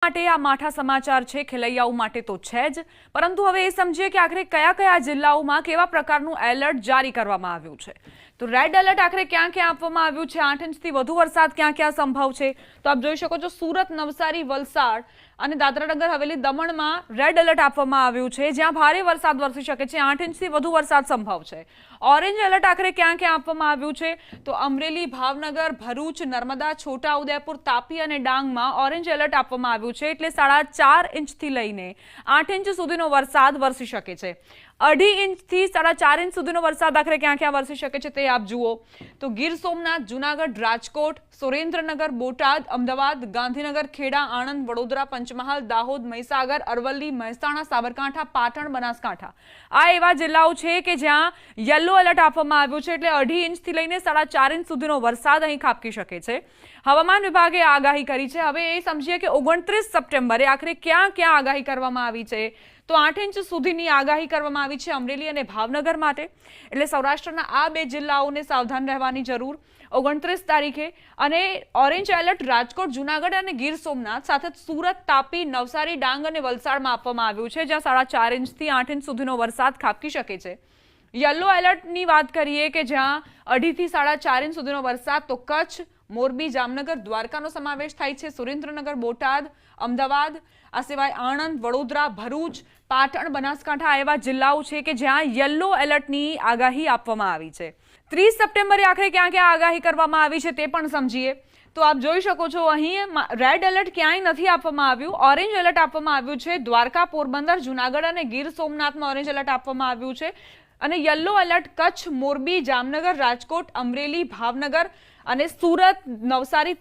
માટે આ માઠા સમાચાર છે, ખેલૈયાઓ માટે તો છે જ, પરંતુ હવે એ સમજીએ કે આખરે કયા કયા જિલ્લાઓમાં કેવા પ્રકારનું એલર્ટ જારી કરવામાં આવ્યું છે। તો રેડ એલર્ટ આખરે ક્યાં ક્યાં આપવામાં આવ્યું છે, 8 ઇંચથી વધુ વરસાદ ક્યાં ક્યાં સંભવ છે, તો આપ જોઈ શકો છો સુરત, નવસારી, વલસાડ અને દાદરા નગર હવેલી, દમણમાં રેડ એલર્ટ આપવામાં આવ્યું છે, જ્યાં ભારે વરસાદ વરસી શકે છે, 8 ઇંચથી વધુ વરસાદ સંભવ છે। ઓરેન્જ એલર્ટ આખરે ક્યાં ક્યાં આપવામાં આવ્યું છે, તો અમરેલી, ભાવનગર, ભરૂચ, નર્મદા, છોટાઉદેપુર, તાપી અને ડાંગમાં ઓરેન્જ એલર્ટ આપવામાં આવ્યું છે, એટલે 4.5 ઇંચથી લઈને 8 ઇંચ સુધીનો વરસાદ વરસી શકે છે। 2.5 ઇંચથી 4.5 ઇંચ સુધીનો વરસાદ આખરે ક્યાં ક્યાં વરસી શકે છે તે આપ જુઓ તો ગીર સોમનાથ, જૂનાગઢ, રાજકોટ, સુરેન્દ્રનગર, બોટાદ, અમદાવાદ, ગાંધીનગર, ખેડા, આણંદ, વડોદરા, પંચમહાલ, દાહોદ, મહીસાગર, અરવલ્લી, મહેસાણા, સાબરકાંઠા, પાટણ, બનાસકાંઠા આ એવા જિલ્લાઓ છે કે જ્યાં યલો એલર્ટ આપવામાં આવ્યું છે, એટલે 2.5 ઇંચથી લઈને 4.5 ઇંચ સુધીનો વરસાદ અહીં ખાબકી શકે છે। હવામાન વિભાગે આગાહી કરી છે। હવે એ સમજીએ કે 29 સપ્ટેમ્બરે આખરે ક્યાં ક્યાં આગાહી કરવામાં આવી છે, તો 8 ઇંચ સુધીની આગાહી કરવામાં આવી છે અમરેલી અને ભાવનગર માટે, એટલે સૌરાષ્ટ્રના આ બે જિલ્લાઓને સાવધાન રહેવાની જરૂર 29 તારીખે। અને ઓરેન્જ એલર્ટ રાજકોટ, જૂનાગઢ અને ગીર સોમનાથ સાથે સુરત, તાપી, નવસારી, ડાંગ અને વલસાડમાં આપવામાં આવ્યું છે, જ્યાં 4.5 ઇંચથી 8 ઇંચ સુધીનો વરસાદ ખાબકી શકે છે। યલો એલર્ટની વાત કરીએ કે જ્યાં 2.5 થી 4.5 ઇંચ સુધીનો વરસાદ, તો કચ્છ, મોરબી, જામનગર, દ્વારકાનો સમાવેશ થાય છે, સુરેન્દ્રનગર, બોટાદ, અમદાવાદ, આ સિવાય આણંદ, વડોદરા, ભરૂચ, પાટણ, બનાસકાંઠા એવા જિલ્લાઓ છે કે જ્યાં યલો એલર્ટની આગાહી આપવામાં આવી છે। 30 સપ્ટેમ્બરે આખરે ક્યાં ક્યાં આગાહી કરવામાં આવી છે તે પણ સમજીએ તો આપ જોઈ શકો છો અહીં રેડ એલર્ટ ક્યાંય નથી આપવામાં આવ્યું, ઓરેન્જ એલર્ટ આપવામાં આવ્યું છે। દ્વારકા, પોરબંદર, જૂનાગઢ અને ગીર સોમનાથમાં ઓરેન્જ એલર્ટ આપવામાં આવ્યું છે, અને યલો એલર્ટ કચ્છ, મોરબી, જામનગર, રાજકોટ, અમરેલી, ભાવનગર અને સુરત, નવસારી,